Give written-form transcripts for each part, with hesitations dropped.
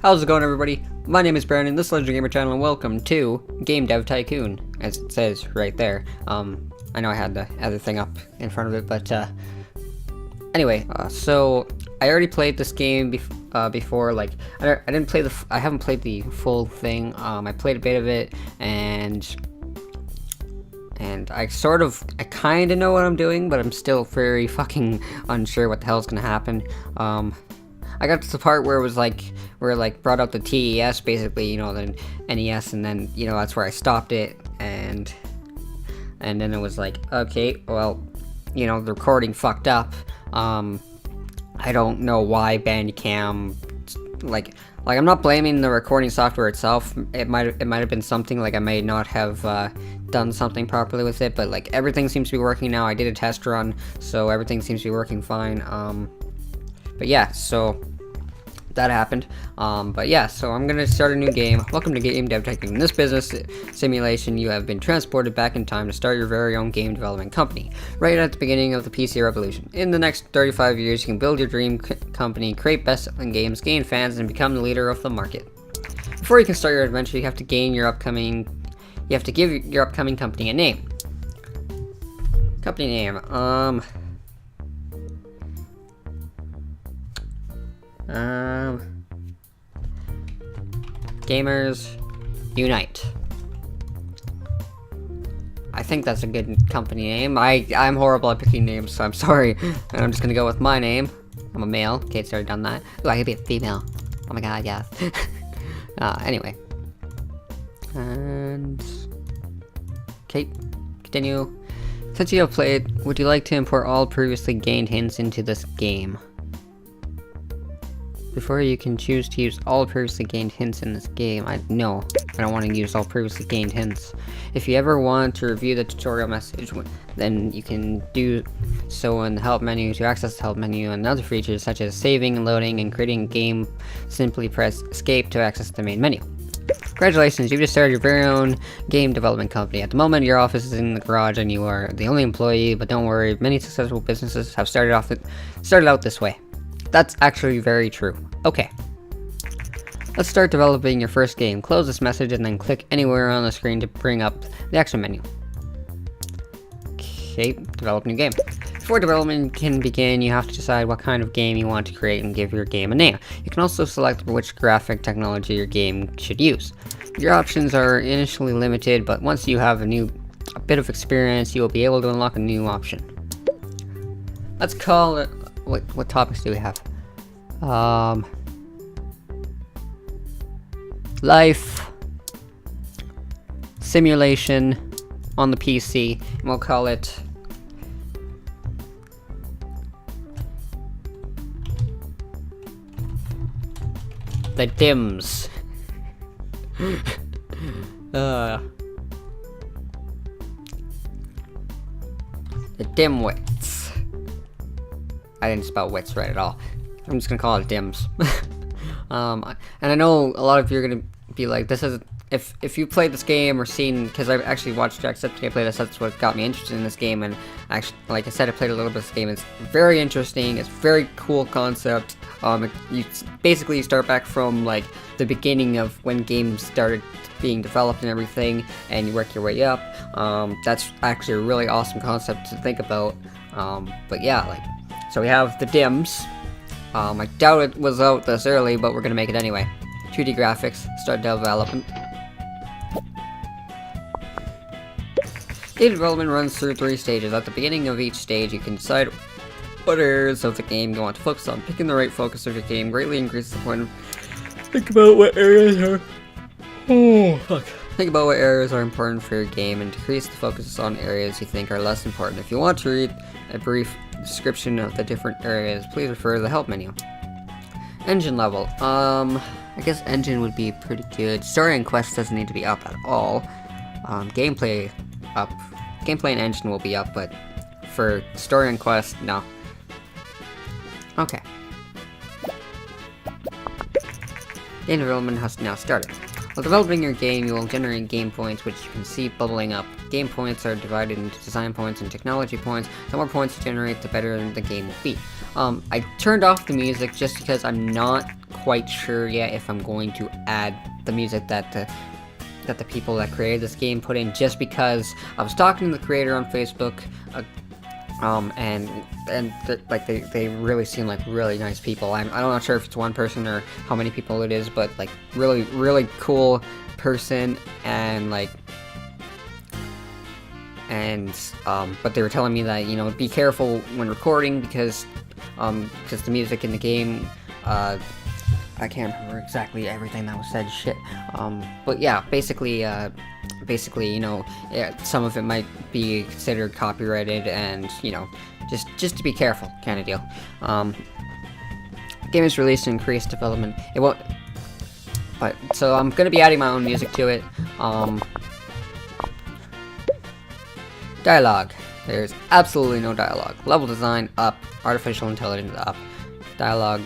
How's it going, everybody? My name is Brandon, this is Legendary Gamer Channel, and welcome to Game Dev Tycoon, as it says right there. I know I had the other thing up in front of it, but, anyway, so, I already played this game before, like, I haven't played the full thing. I played a bit of it, and I kinda know what I'm doing, but I'm still very fucking unsure what the hell's gonna happen. I got to the part where it was like, brought out the TES, basically, you know, the NES, and then, you know, that's where I stopped it, and then it was like, okay, well, you know, the recording fucked up. I don't know why Bandicam, like, I'm not blaming the recording software itself. It might have been something, like, I may not have, done something properly with it, but, like, everything seems to be working now. I did a test run, so everything seems to be working fine. But yeah, so that happened. But yeah, so I'm gonna start a new game. Welcome to Game Dev Tycoon. In this business simulation, you have been transported back in time to start your very own game development company, right at the beginning of the PC revolution. In the next 35 years, you can build your dream company, create best-selling games, gain fans, and become the leader of the market. Before you can start your adventure, you have to give your upcoming company a name. Company name, Gamers Unite. I think that's a good company name. I'm horrible at picking names, so I'm sorry. And I'm just gonna go with my name. I'm a male. Kate's already done that. Ooh, I could be a female. Oh my god, yes. Anyway. And Kate, continue. Since you have played, would you like to import all previously gained hints into this game? Before you can choose to use all previously gained hints in this game, I don't want to use all previously gained hints. If you ever want to review the tutorial message, then you can do so in the help menu. To access the help menu and other features such as saving and loading and creating a game, simply press escape to access the main menu. Congratulations, you've just started your very own game development company. At the moment, your office is in the garage and you are the only employee, but don't worry, many successful businesses have started out this way. That's actually very true. Okay. Let's start developing your first game. Close this message and then click anywhere on the screen to bring up the action menu. Okay, develop new game. Before development can begin, you have to decide what kind of game you want to create and give your game a name. You can also select which graphic technology your game should use. Your options are initially limited, but once you have a bit of experience, you will be able to unlock a new option. Let's call it... What topics do we have? Life, simulation on the PC, and we'll call it the Dims. The Dimwits. I didn't spell wits right at all. I'm just gonna call it Dims. And I know a lot of you are gonna be like, this is, if you played this game or seen, because I've actually watched Jacksepticeye play this, that's what got me interested in this game, and actually, like I said, I played a little bit of this game. It's very interesting, it's very cool concept. You start back from, like, the beginning of when games started being developed and everything, and you work your way up. That's actually a really awesome concept to think about. But yeah, like, so we have the Dims. I doubt it was out this early, but we're gonna make it anyway. 2D graphics, start development. Game development runs through 3 stages. At the beginning of each stage, you can decide what areas of the game you want to focus on. Picking the right focus of your game greatly increases the point of... Think about what areas are important for your game and decrease the focus on areas you think are less important. If you want to read a brief description of the different areas, please refer to the help menu. Engine level. I guess engine would be pretty good. Story and quest doesn't need to be up at all. Gameplay up. Gameplay and engine will be up, but for story and quest, no. Okay. Game development has now started. While developing your game, you will generate game points which you can see bubbling up game points are divided into design points and technology points. The more points you generate, the better the game will be. I turned off the music just because I'm not quite sure yet if I'm going to add the music that the people that created this game put in, just because I was talking to the creator on Facebook, like they really seem like really nice people. I'm not sure if it's one person or how many people it is, but like really cool person, and but they were telling me that, you know, be careful when recording because the music in the game, I can't remember exactly everything that was said, shit. But yeah, basically, you know, yeah, some of it might be considered copyrighted, and, you know, just to be careful, kind of deal. Game is released to increase development. It won't, but, so I'm gonna be adding my own music to it. Dialogue. There's absolutely no dialogue. Level design, up. Artificial intelligence, up. Dialogue.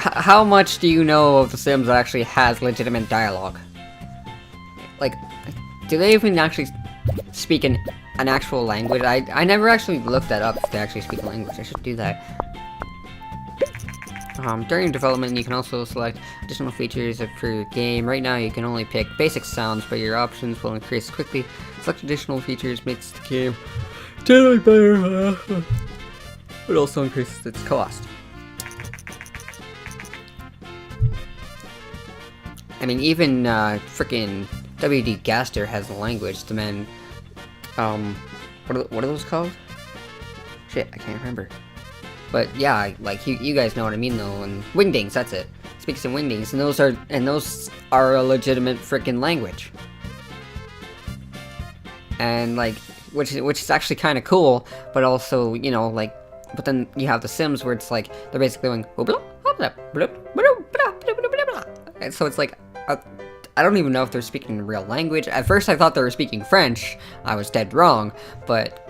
How much do you know of The Sims that actually has legitimate dialogue? Like, do they even actually speak an actual language? I never actually looked that up if they actually speak a language. I should do that. During development, you can also select additional features for your game. Right now, you can only pick basic sounds, but your options will increase quickly. Select additional features makes the game generally better, but also increases its cost. I mean, even frickin' WD Gaster has a language. The man, what are those called? Shit, I can't remember. But yeah, like you guys know what I mean though. And Wingdings, that's it. Speaks in Wingdings, and those are a legitimate frickin' language. And like, which is actually kind of cool, but also, you know, like, but then you have The Sims where it's like they're basically going, and so it's like, I don't even know if they're speaking real language. At first I thought they were speaking French. I was dead wrong, but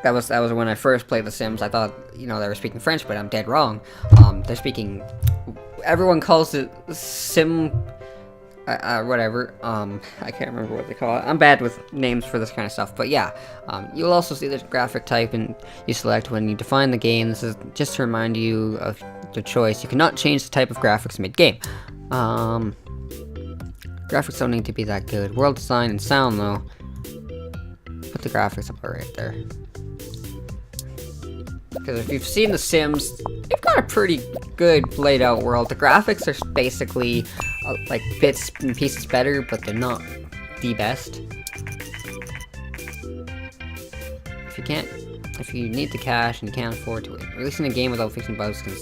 that was when I first played The Sims. I thought, you know, they were speaking French, but I'm dead wrong. They're speaking, everyone calls it Sim, whatever. I can't remember what they call it. I'm bad with names for this kind of stuff, but yeah. You'll also see the graphic type and you select when you define the game. This is just to remind you of the choice. You cannot change the type of graphics mid-game. Graphics don't need to be that good. World design and sound, though. Put the graphics up right there. Because if you've seen The Sims, they've got a pretty good laid out world. The graphics are basically like bits and pieces better, but they're not the best. If you need the cash and can't afford to, releasing a game without fixing bugs can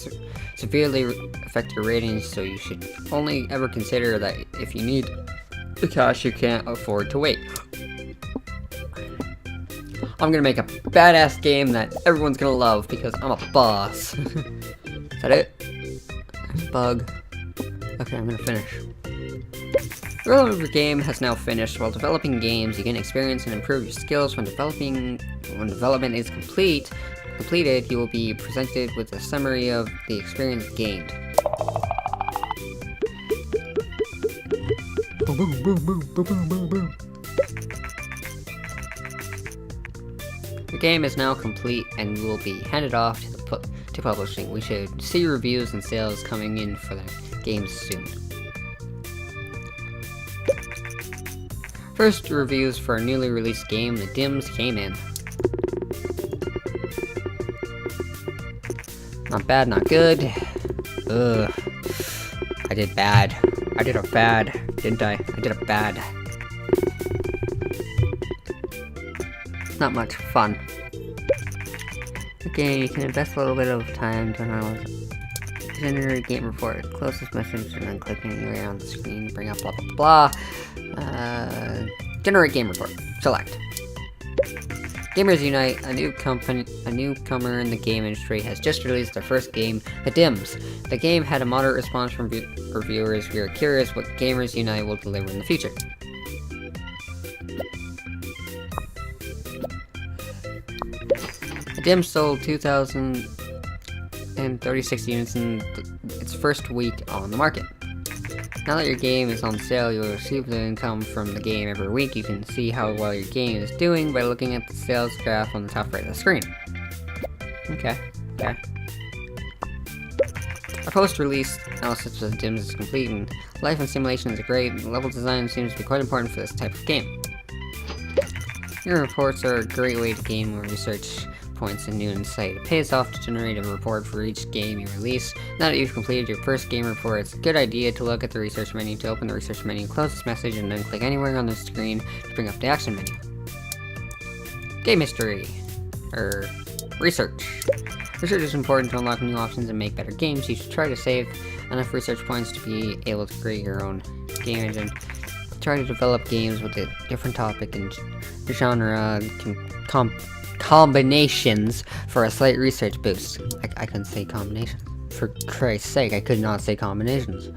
severely affect your ratings, so you should only ever consider that if you need the cash, you can't afford to wait. I'm gonna make a badass game that everyone's gonna love because I'm a boss. Is that it? There's a bug. Okay, I'm gonna finish. The development of your game has now finished. While developing games, you gain experience and improve your skills. When development is completed, you will be presented with a summary of the experience gained. Boom, boom, boom, boom, boom, boom, boom, boom. The game is now complete and will be handed off to publishing. We should see reviews and sales coming in for the game soon. First reviews for a newly released game, The Dims, came in. Not bad, not good. Ugh. I did bad. I did a bad, didn't I? I did a bad. Not much fun. Okay, you can invest a little bit of time to generate game report. Close this message and then click anywhere on the screen. Bring up blah blah blah. Generate game report. Select. Gamers Unite, a newcomer in the game industry, has just released their first game, The Dims. The game had a moderate response from reviewers. We are curious what Gamers Unite will deliver in the future. The Dims sold 2,036 units in its first week on the market. Now that your game is on sale, you'll receive the income from the game every week. You can see how well your game is doing by looking at the sales graph on the top right of the screen. Okay. Our post-release analysis of Dims is complete, and life and simulation is great. Level design seems to be quite important for this type of game. Your reports are a great way to gain more research points and new insight. It pays off to generate a report for each game you release. Now that you've completed your first game report, it's a good idea to look at the research menu. To open the research menu, close this message, and then click anywhere on the screen to bring up the action menu. Game history. Research. Research is important to unlock new options and make better games. You should try to save enough research points to be able to create your own game engine. Try to develop games with a different topic and genre combinations for a slight research boost. I couldn't say combinations. For Christ's sake, I could not say combinations.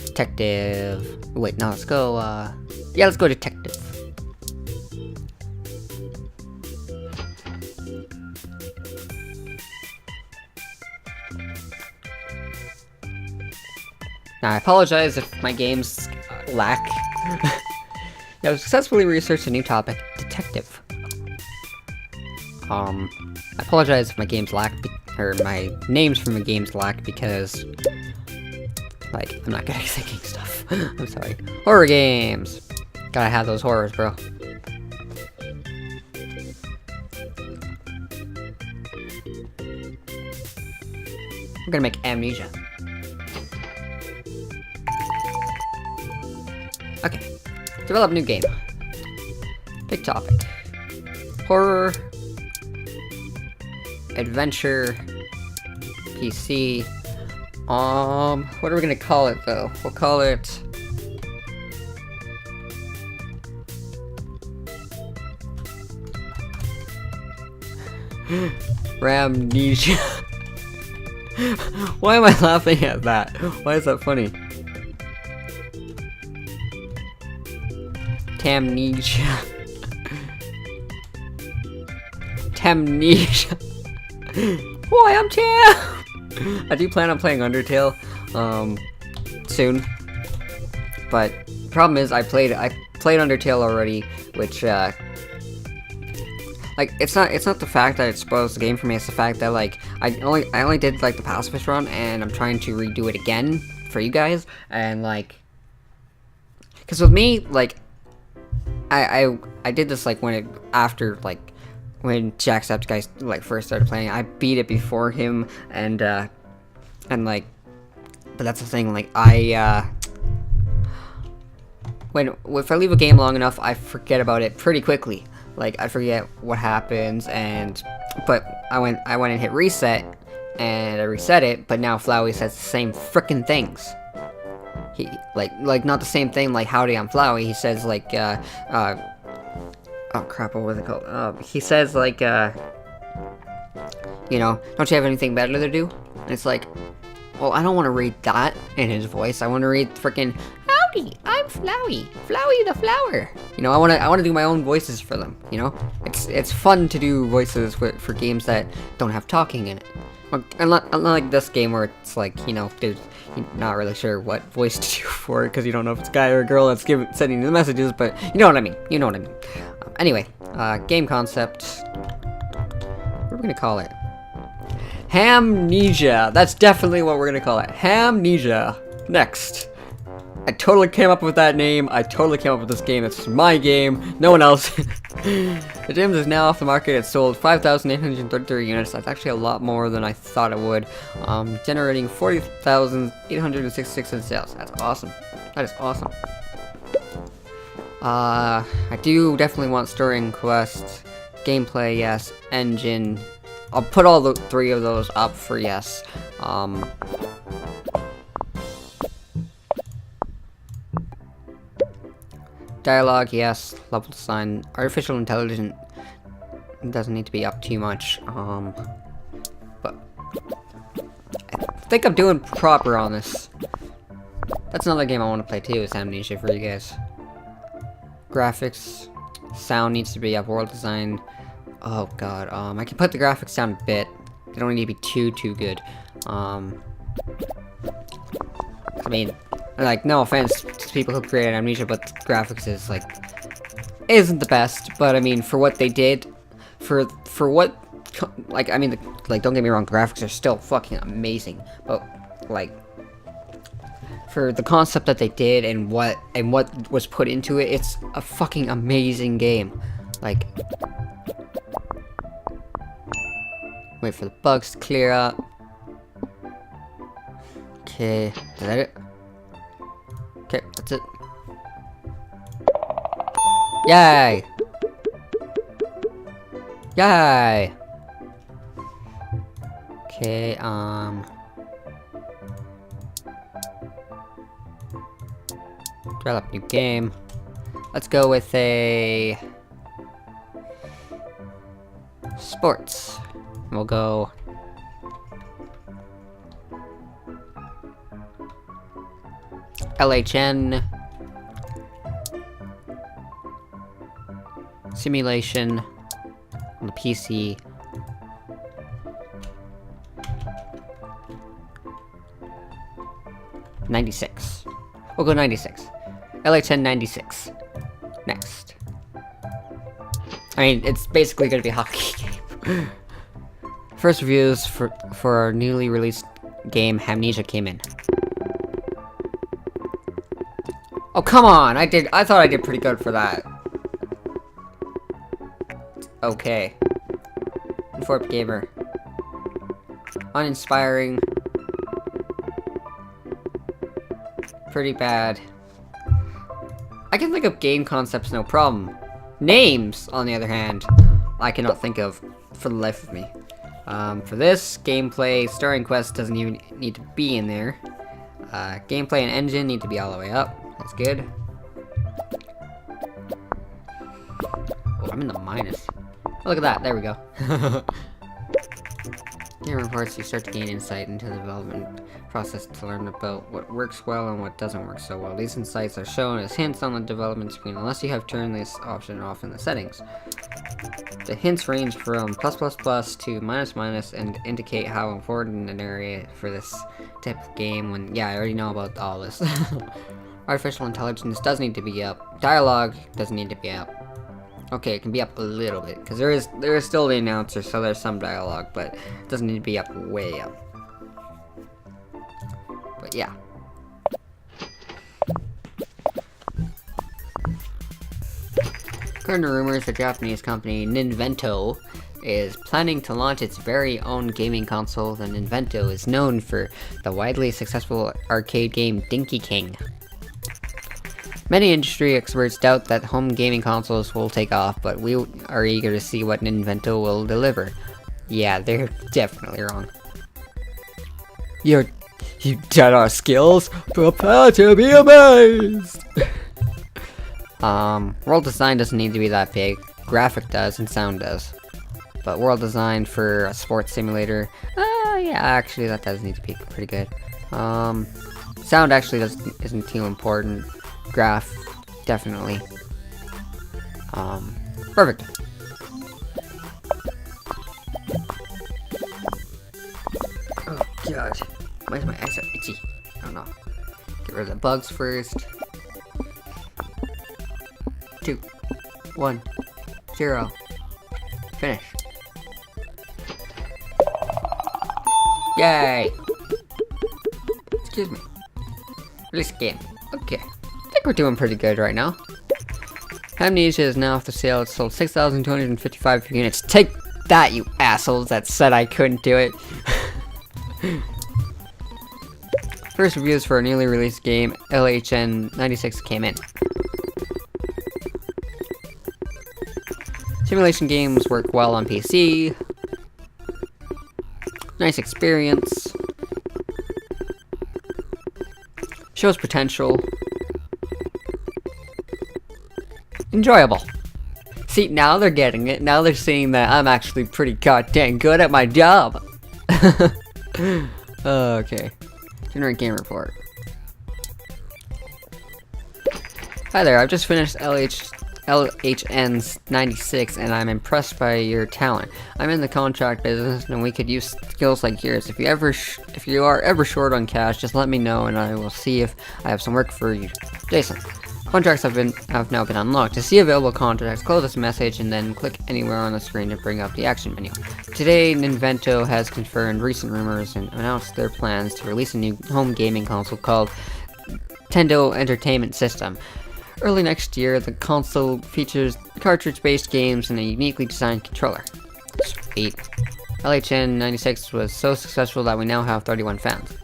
Detective. Wait, no, let's go, yeah, let's go detective. Now, I apologize if my games lack. Now, successfully researched a new topic, detective. I apologize if my games lack, or my names from the games lack, because, like, I'm not good at thinking stuff. I'm sorry. Horror games! Gotta have those horrors, bro. We're gonna make Amnesia. Okay. Develop new game. Big topic. Horror. Adventure. PC. What are we gonna call it though? We'll call it... Ramnesia. Why am I laughing at that? Why is that funny? Tamnesia. Tamnesia. Why, I'm Tam! I do plan on playing Undertale, soon. But, problem is, I played Undertale already, which, like, it's not the fact that it spoils the game for me, it's the fact that, like, I only did, like, the pacifist run, and I'm trying to redo it again for you guys, and, like, because with me, like, I did this, like, after, like, when Jacksepticeye, like, first started playing. I beat it before him, and, like, but that's the thing, like, if I leave a game long enough, I forget about it pretty quickly. Like, I forget what happens, but I went and hit reset, and I reset it, but now Flowey says the same frickin' things. He, like, not the same thing, like, howdy, I'm Flowey. He says, like, oh crap, what was it called? He says, like, you know, don't you have anything better to do? And it's like, well, I don't want to read that in his voice. I want to read frickin' howdy, I'm Flowey, Flowey the flower. You know, I want to do my own voices for them. You know, it's fun to do voices for games that don't have talking in it. Unlike this game where it's like, you know, you're not really sure what voice to do for it because you don't know if it's a guy or a girl that's sending the messages, but you know what I mean. You know what I mean. Anyway, game concept. What are we gonna call it? Hamnesia. That's definitely what we're gonna call it. Hamnesia. Next. I totally came up with that name. I totally came up with this game. It's my game. No one else. The Dims is now off the market. It sold 5,833 units. That's actually a lot more than I thought it would. Generating 40,866 in sales. That's awesome. That is awesome. I do definitely want story and quest. Gameplay, yes. Engine. I'll put all the three of those up for yes. Dialogue, yes. Level design. Artificial intelligence doesn't need to be up too much. But I think I'm doing proper on this. That's another game I want to play too, is Amnesia for you guys. Graphics. Sound needs to be up. World design. Oh god. I can put the graphics down a bit. They don't need to be too good. I mean, Like, no offense to people who created Amnesia, but the graphics is, like, isn't the best. But, I mean, for what they did, for what, like, I mean, like, don't get me wrong, the graphics are still fucking amazing. But, like, for the concept that they did and what was put into it, it's a fucking amazing game. Like, wait for the bugs to clear up. Okay, is that it? Okay, that's it. Yay! Yay! Okay, develop new game. Let's go with a sports. We'll go LHN simulation on the PC. '96. We'll go 96. LHN 96. Next. I mean, it's basically gonna be a hockey game. First reviews for our newly released game, Amnesia, came in. Oh, come on! I thought I did pretty good for that. Okay. Informed Gamer. Uninspiring. Pretty bad. I can think of game concepts, no problem. Names, on the other hand, I cannot think of for the life of me. For this, gameplay, starring quest doesn't even need to be in there. Gameplay and engine need to be all the way up. That's good. Oh, I'm in the minus. Oh, look at that. There we go. Game reports, you start to gain insight into the development process to learn about what works well and what doesn't work so well. These insights are shown as hints on the development screen unless you have turned this option off in the settings. The hints range from +++ to and indicate how important an area for this type of game when, yeah, I already know about all this. Artificial intelligence does need to be up. Dialogue doesn't need to be up. Okay, it can be up a little bit, because there is still the announcer, so there's some dialogue, but it doesn't need to be up way up. But yeah. According to rumors, the Japanese company Ninvento is planning to launch its very own gaming console. The Ninvento is known for the widely successful arcade game Dinky King. Many industry experts doubt that home gaming consoles will take off, but we are eager to see what Ninvento will deliver. Yeah, they're definitely wrong. You doubt our skills? Prepare to be amazed! World design doesn't need to be that big. Graphic does, and sound does. But world design for a sports simulator, yeah, actually that does need to be pretty good. Sound actually isn't too important. Graph, definitely. Perfect. Oh god, why is my eye so itchy? I don't know. Get rid of the bugs first. 2, 1, 0. Finish. Yay! Excuse me. Release game. Okay. I think we're doing pretty good right now. Amnesia is now off the sale. It's sold 6,255 units. Take that, you assholes that said I couldn't do it. First reviews for a newly released game, LHN 96, came in. Simulation games work well on PC. Nice experience. Shows potential. Enjoyable. See, now they're getting it. Now they're seeing that I'm actually pretty goddamn good at my job. Okay. Generate game report. Hi there, I've just finished LHN LHN96, and I'm impressed by your talent. I'm in the contract business, and we could use skills like yours. If you are ever short on cash, just let me know, and I will see if I have some work for you. Jason. Contracts have now been unlocked. To see available contracts, close this message and then click anywhere on the screen to bring up the action menu. Today, Nintendo has confirmed recent rumors and announced their plans to release a new home gaming console called Nintendo Entertainment System. Early next year, the console features cartridge-based games and a uniquely designed controller. Sweet. LHN96 was so successful that we now have 31 fans.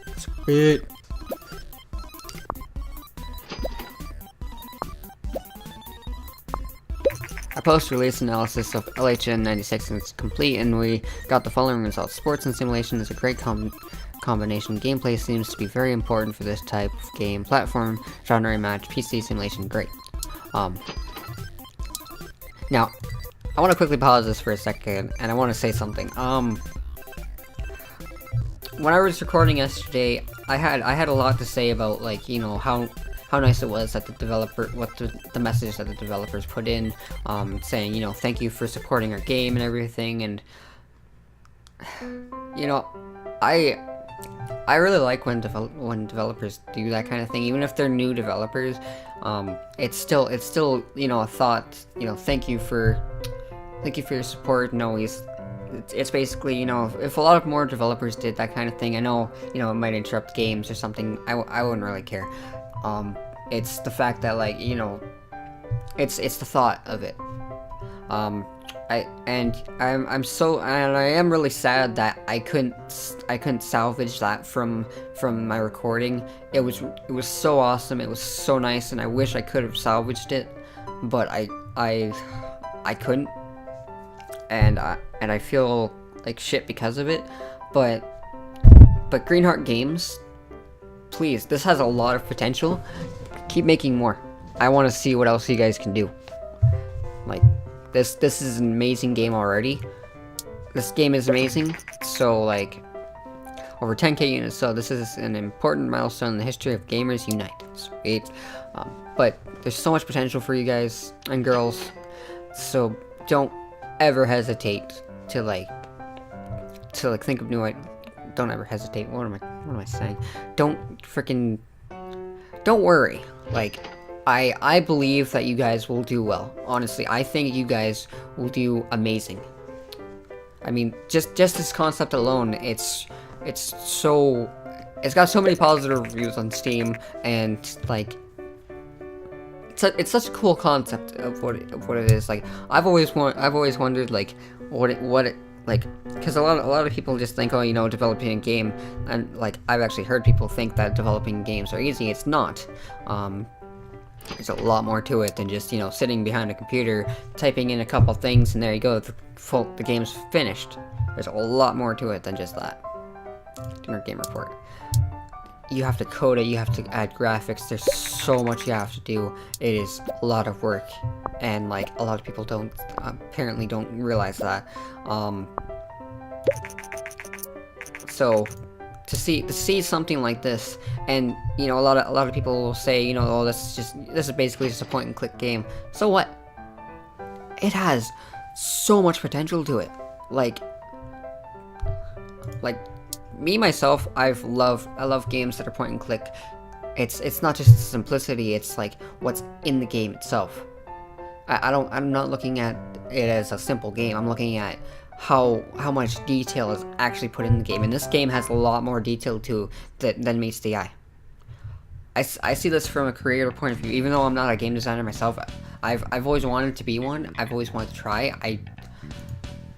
Sweet. Our post-release analysis of LHN96 is complete, and we got the following results. Sports and simulation is a great combination. Gameplay seems to be very important for this type of game. Platform, genre match, PC simulation, great. Now, I want to quickly pause this for a second, and I want to say something. When I was recording yesterday, I had a lot to say about, like, you know, how nice it was that the developer, the message that the developers put in, saying, you know, thank you for supporting our game and everything, and, you know, I really like when developers do that kind of thing, even if they're new developers. It's still, you know, a thought, you know, thank you for your support, and always, it's basically, you know, if a lot of more developers did that kind of thing, I know, you know, it might interrupt games or something, I wouldn't really care. It's the fact that, like, you know, it's the thought of it. I am really sad that I couldn't salvage that from my recording. It was so awesome, it was so nice, and I wish I could have salvaged it, but I couldn't, and I feel like shit because of it. But Greenheart Games, please, this has a lot of potential. Keep making more. I want to see what else you guys can do. Like, this is an amazing game already. This game is amazing. So, like, over 10k units. So this is an important milestone in the history of Gamers Unite. Sweet. But there's so much potential for you guys and girls. So don't ever hesitate to think of new ideas. Don't ever hesitate. What am I saying? Don't worry. Like, I believe that you guys will do well. Honestly, I think you guys will do amazing. I mean, just this concept alone, it's got so many positive reviews on Steam, and like, it's such a cool concept of what it is. Like, I've always wondered, like, what it like, because a lot of people just think, oh, you know, developing a game, and like, I've actually heard people think that developing games are easy. It's not. There's a lot more to it than just, you know, sitting behind a computer, typing in a couple things, and there you go, the game's finished. There's a lot more to it than just that. Dinner Game Report. You have to code it, you have to add graphics, there's so much you have to do. It is a lot of work, and like, a lot of people apparently don't realize that. So to see something like this, and you know, a lot of people will say, you know, oh, this is basically just a point and click game. So what? It has so much potential to it. Like me myself, I love games that are point and click. It's not just the simplicity, it's like what's in the game itself. I'm not looking at it as a simple game. I'm looking at how much detail is actually put in the game, and this game has a lot more detail to than meets the eye. I see this from a creator point of view. Even though I'm not a game designer myself, I've always wanted to be one. I've always wanted to try. I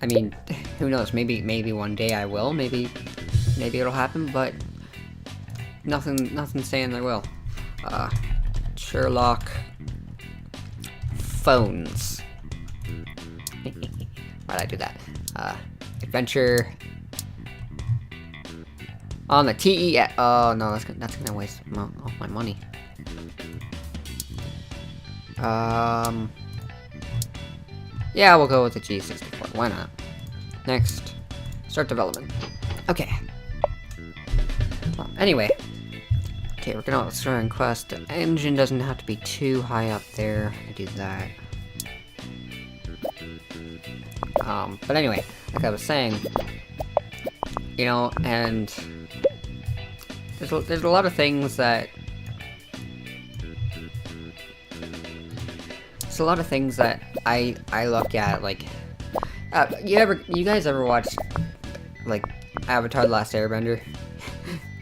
mean, who knows? Maybe one day I will. Maybe it'll happen, but nothing saying I will. Sherlock Phones. Why'd I do that? Adventure on the TE. Oh no, that's gonna waste all my money. Yeah, we'll go with the G64. Why not? Next, start development. Okay. Well, anyway. Okay, we're gonna start in quest. The engine doesn't have to be too high up there. I do that. But anyway, like I was saying, you know, and there's a lot of things that I look at, like, you guys ever watched, like, Avatar: The Last Airbender?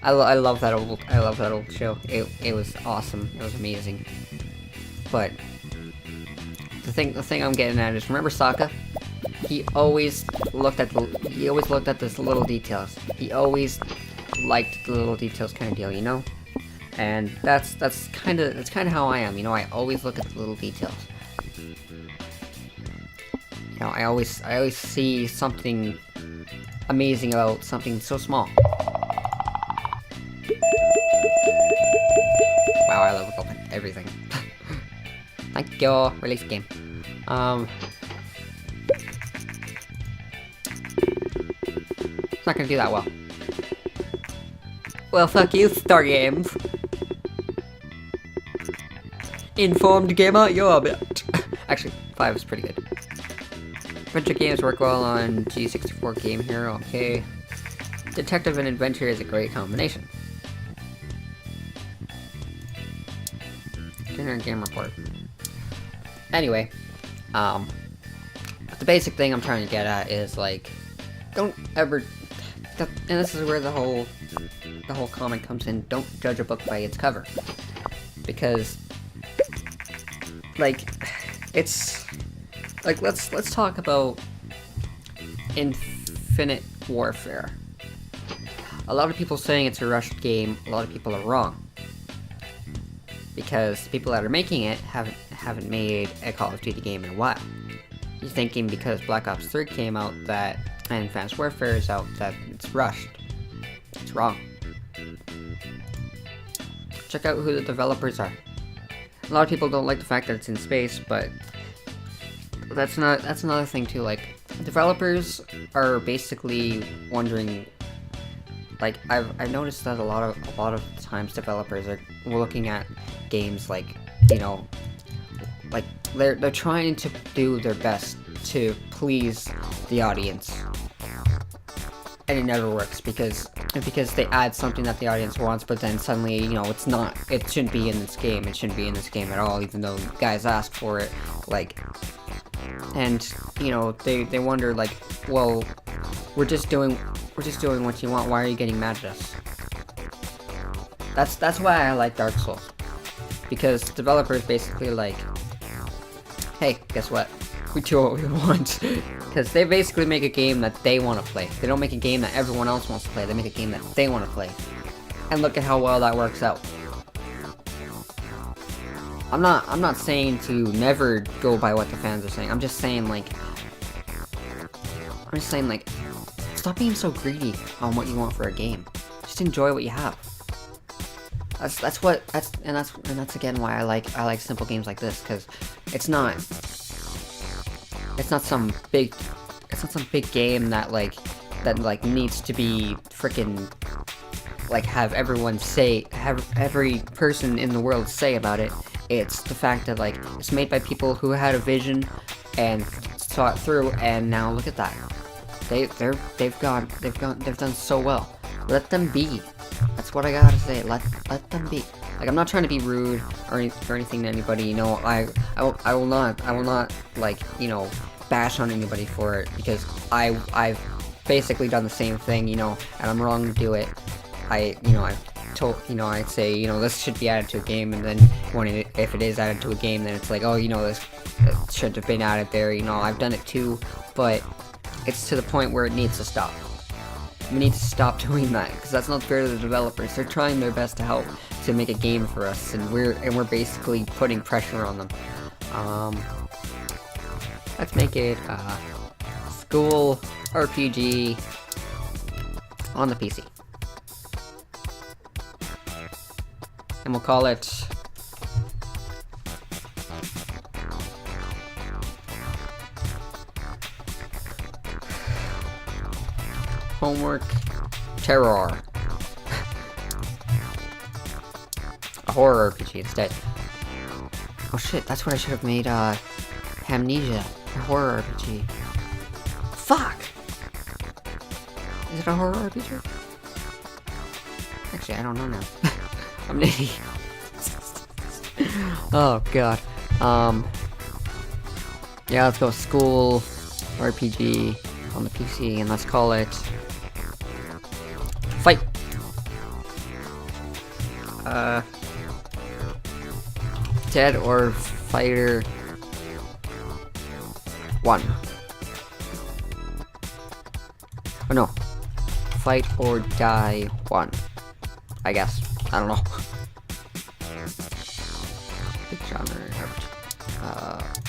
I love that old show. It was awesome. It was amazing. But the thing I'm getting at is, remember Sokka? He always looked at the little details. He always liked the little details kind of deal, you know? And that's kind of how I am, you know. I always look at the little details. You know, I always see something amazing about something so small. Wow, I leveled up everything. Thank you. Release game. It's not gonna do that well. Well, fuck you, Star Games. Informed gamer, you're a bit. Actually, 5 is pretty good. Adventure games work well on G64 Game Hero, okay. Detective and adventure is a great combination. Dinner game report. Anyway, the basic thing I'm trying to get at is, like, don't ever, and this is where the whole comment comes in, don't judge a book by its cover. Because, like, it's, like, let's talk about Infinite Warfare. A lot of people saying it's a rushed game, a lot of people are wrong. Because the people that are making it haven't made a Call of Duty game in a while. You're thinking because Black Ops 3 came out that, and Advanced Warfare is out, that it's rushed. It's wrong. Check out who the developers are. A lot of people don't like the fact that it's in space, but that's another thing too. Like, developers are basically wondering. Like, I've noticed that a lot of times developers are looking at games like, you know, like they're trying to do their best to please the audience, and it never works because they add something that the audience wants, but then suddenly, you know, it shouldn't be in this game. It shouldn't be in this game at all, even though guys asked for it. Like, and you know, they wonder, like, well, we're just doing what you want. Why are you getting mad at us? That's why I like Dark Souls, because developers basically like, hey, guess what? We do what we want. Because they basically make a game that they want to play. They don't make a game that everyone else wants to play. They make a game that they want to play. And look at how well that works out. I'm not saying to never go by what the fans are saying. I'm just saying, like, stop being so greedy on what you want for a game. Just enjoy what you have. That's again why I like simple games like this, because it's not some big game that needs to be freaking, like, have every person in the world say about it. It's the fact that, like, it's made by people who had a vision and saw it through, and now look at that. They've done so well. Let them be. That's what I gotta say. Let them be. Like, I'm not trying to be rude or anything to anybody. You know, I will not like, you know, bash on anybody for it, because I've basically done the same thing, you know, and I'm wrong to do it. I'd say, you know, this should be added to a game, and then if it is added to a game, then it's like, oh, you know, this shouldn't have been added there. You know, I've done it too, but it's to the point where it needs to stop. We need to stop doing that, because that's not fair to the developers. They're trying their best to help to make a game for us, and we're basically putting pressure on them. Let's make it a school RPG on the PC. And we'll call it Homework Terror. A horror RPG instead. Oh shit, that's what I should have made, Amnesia, a horror RPG. fuck? Is it a horror RPG? Actually, I don't know now. I'm an idiot. Oh god. Yeah, let's go school RPG on the PC, and let's call it Fight. Dead or Fighter 1. Oh no. Fight or Die 1. I guess. I don't know. Big genre.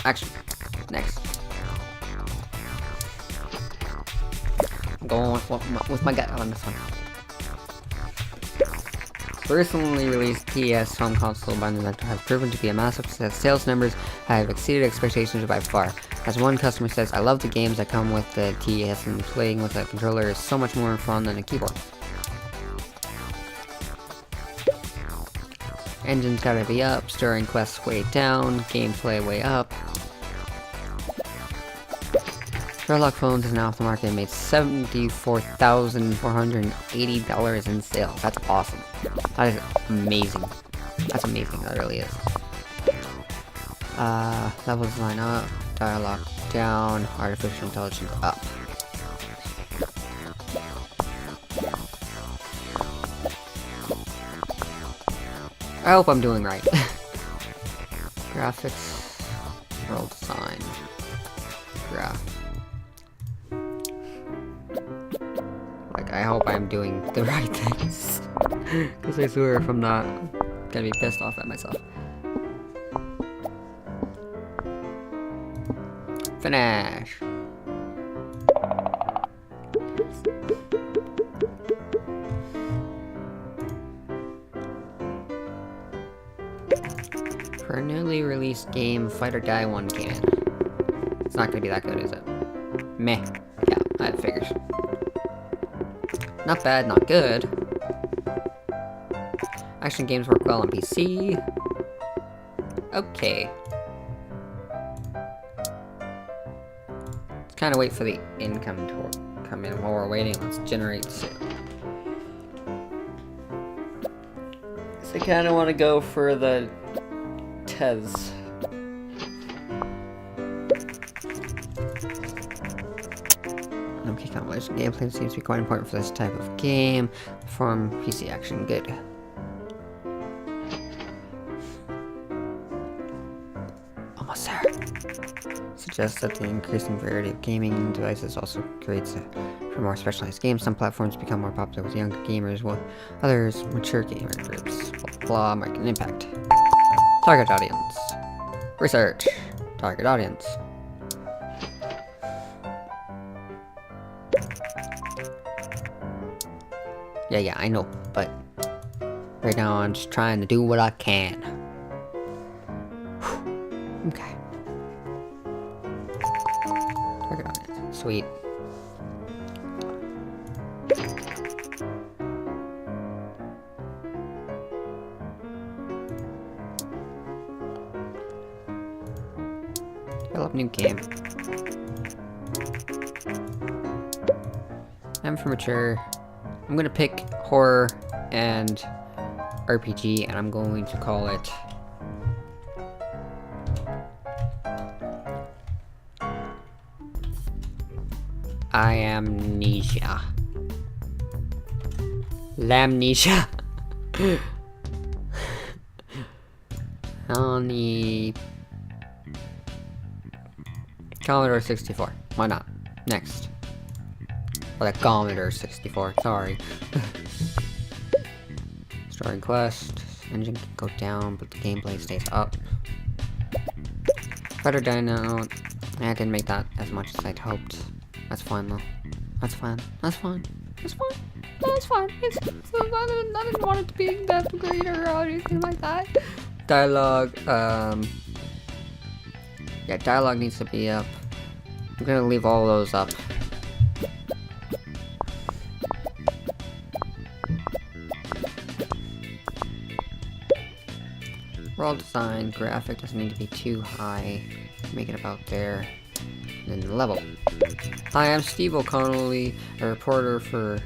Action. Next. I'm going with my gut on this one. Recently released TES home console by Nintendo has proven to be a massive success. Sales numbers have exceeded expectations by far. As one customer says, I love the games that come with the TES, and playing with a controller is so much more fun than a keyboard. Engine's gotta be up, story and quests way down, gameplay way up. Sherlock Phones is now off the market and made $74,480 in sales. That's awesome. That is amazing. That's amazing, that really is. Level design up, dialogue down, artificial intelligence up. I hope I'm doing right. Graphics, world design, I hope I'm doing the right things. Because I swear if I'm not, I'm gonna be pissed off at myself. Finish! For a newly released game, Fight or Die 1 can. It's not gonna be that good, is it? Meh. Yeah, I figured. Not bad, not good. Action games work well on PC. Okay. Let's kind of wait for the income to come in. While we're waiting, let's generate sale. So I kind of want to go for the TES. Okay, compilation gameplay seems to be quite important for this type of game. Perform PC action good. Almost there. Suggests that the increasing variety of gaming devices also creates for more specialized games. Some platforms become more popular with younger gamers, while others mature gamer groups. Blah, make an impact. Target audience. Research. Target audience. Yeah, I know, but right now I'm just trying to do what I can. Whew. Okay. Target audience. Sweet. Develop new game. I'm for mature. I'm gonna pick horror and RPG, and I'm going to call it Amnesia. Lamnesia. On the Commodore 64. Why not? Next. Or the Commodore 64, sorry. Story quest. Engine can go down, but the gameplay stays up. Better Dino. I didn't make that as much as I'd hoped. That's fine though. That's fine. That's fine. That's fine. That's fine. I didn't want it to be that great or anything like that. Dialogue, yeah, dialogue needs to be up. I'm gonna leave all those up. World design, graphic doesn't need to be too high. Make it about there. in the level. Hi, I'm Steve O'Connelly, a reporter for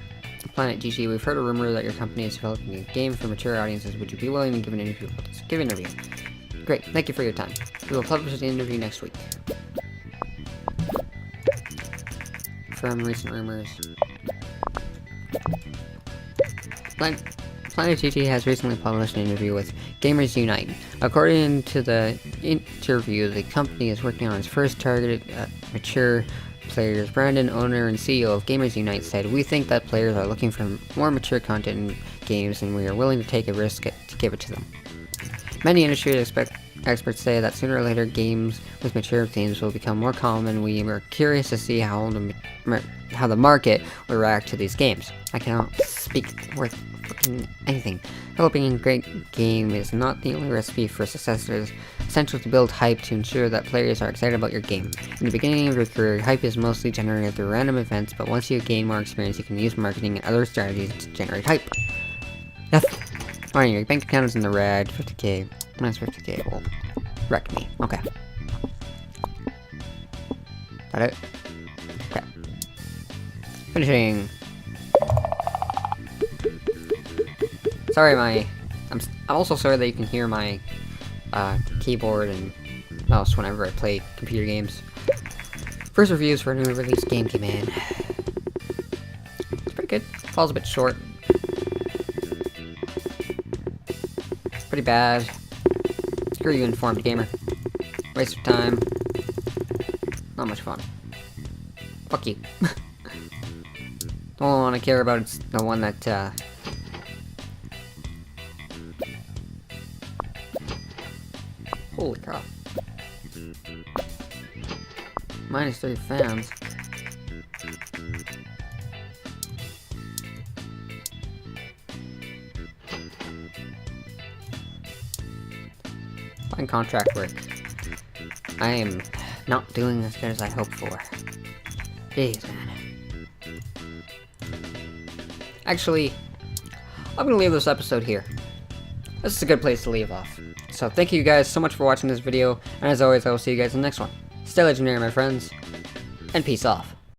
Planet GG. We've heard a rumor that your company is developing a game for mature audiences. Would you be willing to give an interview about this? Give an interview. Great, thank you for your time. We will publish the interview next week. From recent rumors. Planet GG has recently published an interview with Gamers Unite. According to the interview, the company is working on its first targeted mature players. Brandon, owner and CEO of Gamers Unite, said, "We think that players are looking for more mature content in games, and we are willing to take a risk to give it to them." Many industry experts say that sooner or later games with mature themes will become more common. We are curious to see how the market will react to these games. I cannot speak worth fucking anything. Developing a great game is not the only recipe for success. It is essential to build hype to ensure that players are excited about your game. In the beginning of your career, hype is mostly generated through random events, but once you gain more experience, you can use marketing and other strategies to generate hype. Yes. Alright, your bank account is in the red. 50k. Minus 50k will wreck me. Okay. Got it? Okay. Finishing. Sorry, I'm also sorry that you can hear my keyboard and mouse whenever I play computer games. First reviews for a new release game came in. It's pretty good. Falls a bit short. Pretty bad. Screw you, informed gamer. Waste of time. Not much fun. Fuck you. The only one I care about is the one that, holy crap. Minus 3 fans. Fine contract work. I am not doing as good as I hoped for. Jeez, man. Actually, I'm gonna leave this episode here. This is a good place to leave off. So thank you guys so much for watching this video, and as always, I will see you guys in the next one. Stay legendary, my friends, and peace off.